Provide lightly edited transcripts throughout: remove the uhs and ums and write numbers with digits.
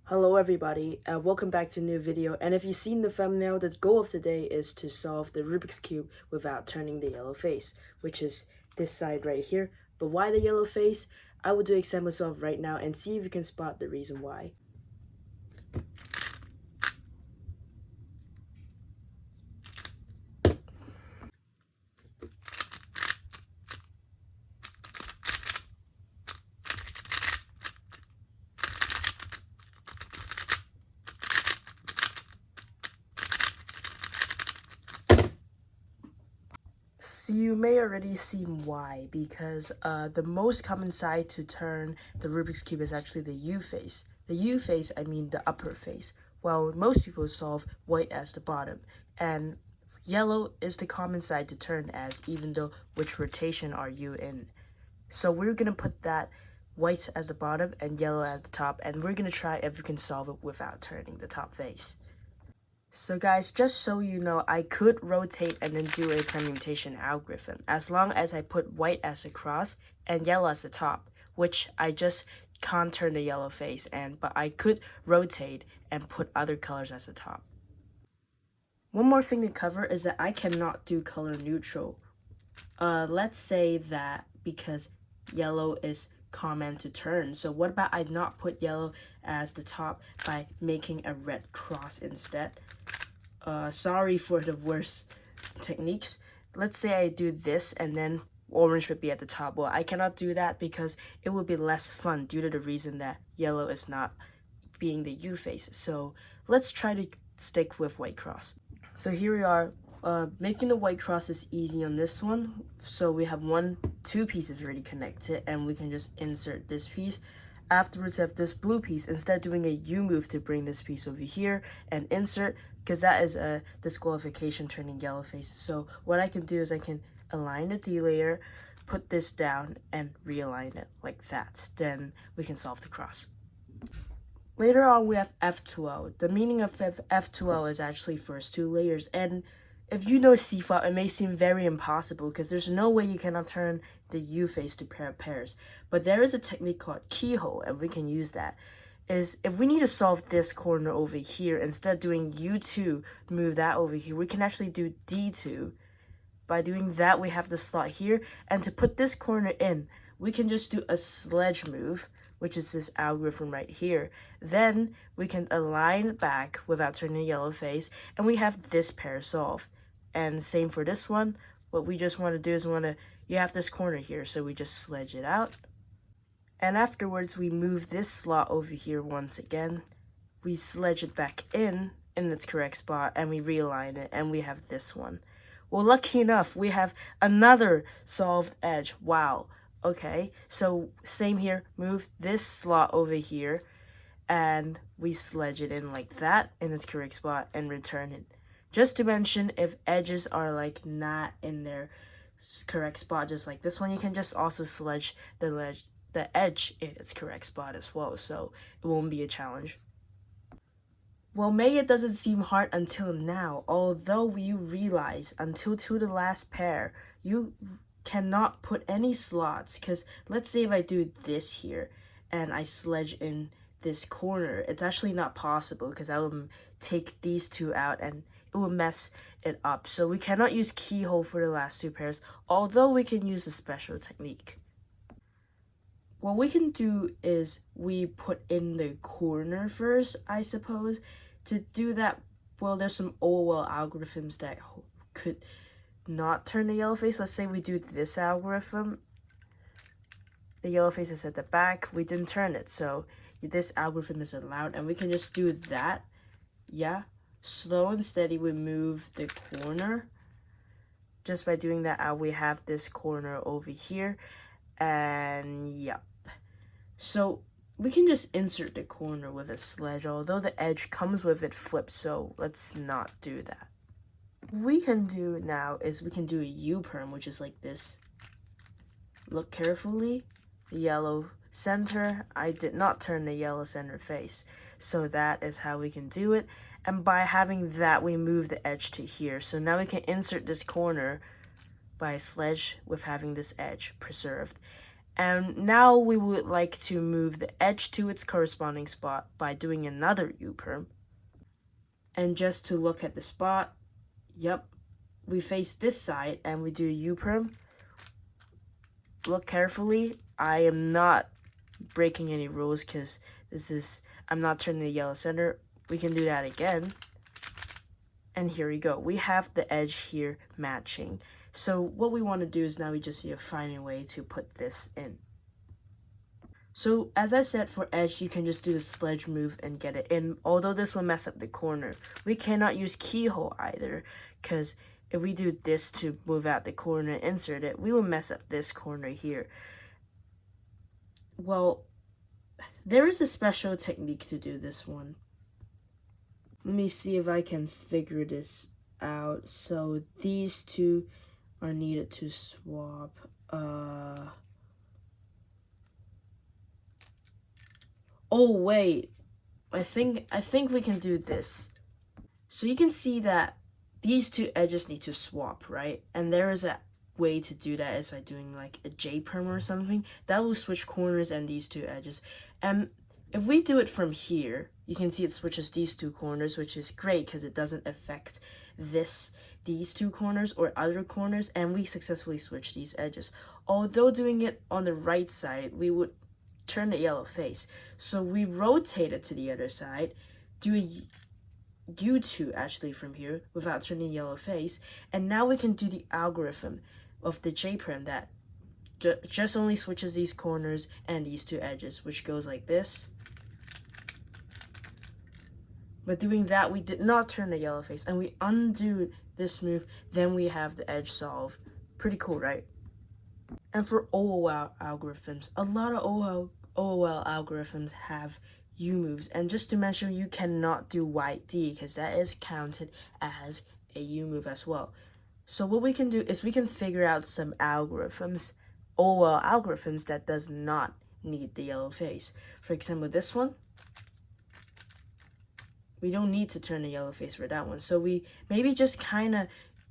Hello everybody, welcome back to a new video, and if you've seen the thumbnail, the goal of today is to solve the Rubik's Cube without turning the yellow face, which is this side right here. But why the yellow face? I will do example solve right now and see if you can spot the reason why. So you may already see why, because the most common side to turn the Rubik's Cube is actually the U face. The U face, I mean the upper face, while most people solve white as the bottom. And yellow is the common side to turn as, even though which rotation are you in. So we're going to put that white as the bottom and yellow at the top, and we're going to try if we can solve it without turning the top face. So guys, just so you know, I could rotate and then do a permutation algorithm as long as I put white as the cross and yellow as the top, which I just can't turn the yellow face, but I could rotate and put other colors as the top. One more thing to cover is that I cannot do color neutral. Let's say that because yellow is common to turn, so what about I not put yellow as the top by making a red cross instead? Sorry for the worst techniques. Let's say I do this and then orange would be at the top. Well, I cannot do that because it would be less fun due to the reason that yellow is not being the U face. So let's try to stick with white cross. So here we are. Making the white cross is easy on this one. So we have two pieces already connected, and we can just insert this piece. Afterwards, we have this blue piece. Instead of doing a U move to bring this piece over here and insert, because that is a disqualification turning yellow face. So what I can do is I can align the D layer, put this down, and realign it like that. Then we can solve the cross. Later on, we have F2L. The meaning of F2L is actually first two layers, and if you know CFOP, it may seem very impossible because there's no way you cannot turn the U face to pair of pairs. But there is a technique called keyhole, and we can use that. Is if we need to solve this corner over here, instead of doing U2, move that over here, we can actually do D2. By doing that, we have the slot here, and to put this corner in, we can just do a sledge move, which is this algorithm right here. Then we can align back without turning the yellow face, and we have this pair solved. And same for this one. What we just want to do is you have this corner here, so we just sledge it out. And afterwards, we move this slot over here once again. We sledge it back in its correct spot, and we realign it, and we have this one. Well, lucky enough, we have another solved edge. Wow. Okay, so same here. Move this slot over here, and we sledge it in like that in its correct spot and return it. Just to mention, if edges are like not in their correct spot, just like this one, you can just also sledge the edge in its correct spot as well, so it won't be a challenge. Well, maybe it doesn't seem hard until now, although you realize until to the last pair, you cannot put any slots, because let's say if I do this here, and I sledge in this corner, it's actually not possible, because I will take these two out, and it will mess it up. So we cannot use keyhole for the last two pairs, although we can use a special technique. What we can do is we put in the corner first, I suppose. To do that, well, there's some OOL algorithms that could not turn the yellow face. Let's say we do this algorithm. The yellow face is at the back. We didn't turn it, so this algorithm is allowed, and we can just do that. Yeah, slow and steady, we move the corner. Just by doing that, we have this corner over here, and yep. So we can just insert the corner with a sledge, although the edge comes with it flipped, so let's not do that. What we can do now is we can do a U-perm, which is like this. Look carefully. The yellow center. I did not turn the yellow center face, so that is how we can do it. And by having that, we move the edge to here. So now we can insert this corner by a sledge with having this edge preserved. And now we would like to move the edge to its corresponding spot by doing another U-perm. And just to look at the spot, yep, we face this side and we do a U-perm. Look carefully. I am not breaking any rules because I'm not turning the yellow center. We can do that again. And here we go. We have the edge here matching. So what we want to do is now we just need to find a way to put this in. So as I said, for edge, you can just do the sledge move and get it in. Although this will mess up the corner, we cannot use keyhole either, because if we do this to move out the corner and insert it, we will mess up this corner here. Well, there is a special technique to do this one. Let me see if I can figure this out. So these two are needed to swap. Oh wait, I think we can do this. So you can see that these two edges need to swap, right? And there is a way to do that is by doing like a J-perm or something. That will switch corners and these two edges. And if we do it from here, you can see it switches these two corners, which is great because it doesn't affect these two corners or other corners, and we successfully switch these edges. Although doing it on the right side, we would turn the yellow face. So we rotate it to the other side, do a U2 actually from here without turning yellow face, and now we can do the algorithm of the J-perm that just only switches these corners and these two edges, which goes like this. But doing that, we did not turn the yellow face, and we undo this move, then we have the edge solve. Pretty cool, right? And for OOL algorithms, a lot of OOL algorithms have U moves, and just to mention, you cannot do white D because that is counted as a U move as well. So what we can do is we can figure out some algorithms, OOL algorithms that does not need the yellow face. For example, this one, we don't need to turn the yellow face for that one. So we maybe just kind of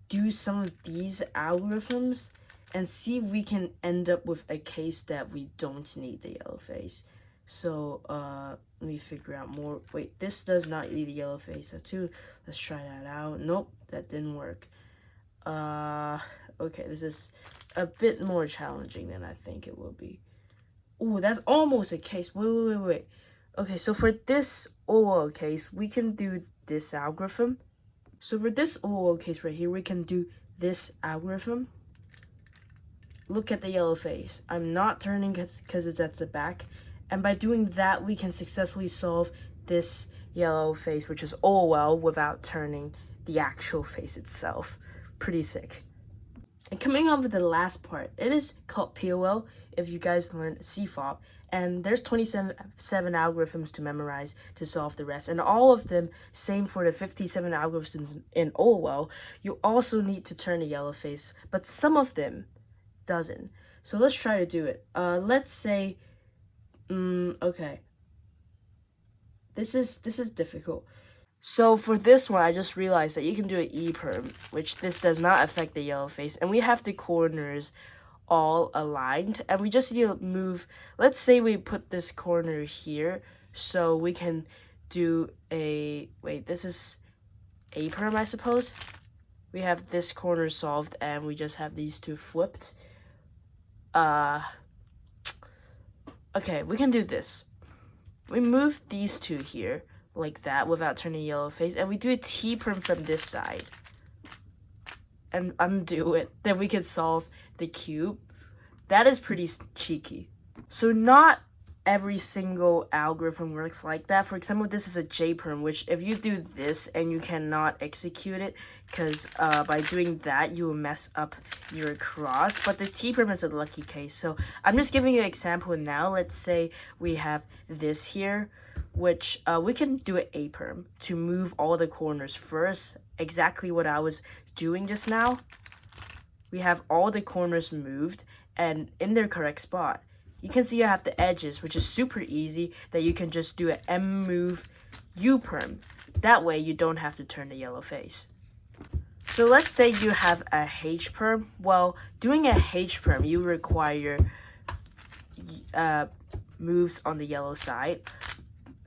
do some of these algorithms and see if we can end up with a case that we don't need the yellow face. So let me figure out more. Wait, this does not need the yellow face. So too, let's try that out. Nope, that didn't work. Okay, this is a bit more challenging than I think it will be. Ooh, that's almost a case. Wait. Okay, so for this OOL case, we can do this algorithm. So for this OOL case right here, we can do this algorithm. Look at the yellow face. I'm not turning because it's at the back. And by doing that, we can successfully solve this yellow face, which is OOL, without turning the actual face itself. Pretty sick. And coming on with the last part, it is called POL if you guys learned CFOP. And there's 27 algorithms to memorize to solve the rest. And all of them, same for the 57 algorithms in OOL, you also need to turn the yellow face. But some of them doesn't. So let's try to do it. Let's say, okay. This is difficult. So for this one, I just realized that you can do an E-perm, which this does not affect the yellow face. And we have the corners all aligned. And we just need to move, let's say we put this corner here. So we can do a, wait, this is A-perm, I suppose. We have this corner solved and we just have these two flipped. Okay, we can do this. We move these two here like that without turning yellow face, and we do a T-perm from this side and undo it. Then we can solve the cube. That is pretty cheeky. So not every single algorithm works like that. For example, this is a J-perm, which if you do this and you cannot execute it, because by doing that, you will mess up your cross. But the T-perm is a lucky case. So I'm just giving you an example now. Let's say we have this here, which we can do an A-perm to move all the corners first. Exactly what I was doing just now. We have all the corners moved and in their correct spot. You can see I have the edges, which is super easy, that you can just do an M move U-perm. That way you don't have to turn the yellow face. So let's say you have a H-perm. Well, doing a H-perm, you require moves on the yellow side.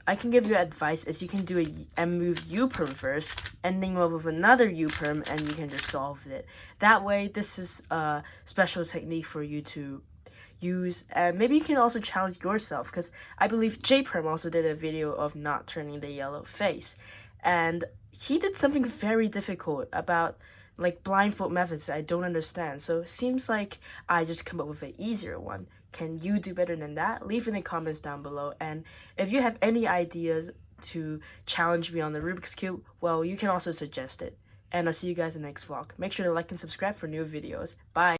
I can give you advice is you can do a move U perm first, ending up with another U perm, and you can just solve it. That way, this is a special technique for you to use, and maybe you can also challenge yourself, because I believe J Perm also did a video of not turning the yellow face, and he did something very difficult about like blindfold methods that I don't understand. So it seems like I just come up with an easier one. Can you do better than that? Leave in the comments down below. And if you have any ideas to challenge me on the Rubik's Cube, well, you can also suggest it. And I'll see you guys in the next vlog. Make sure to like and subscribe for new videos. Bye!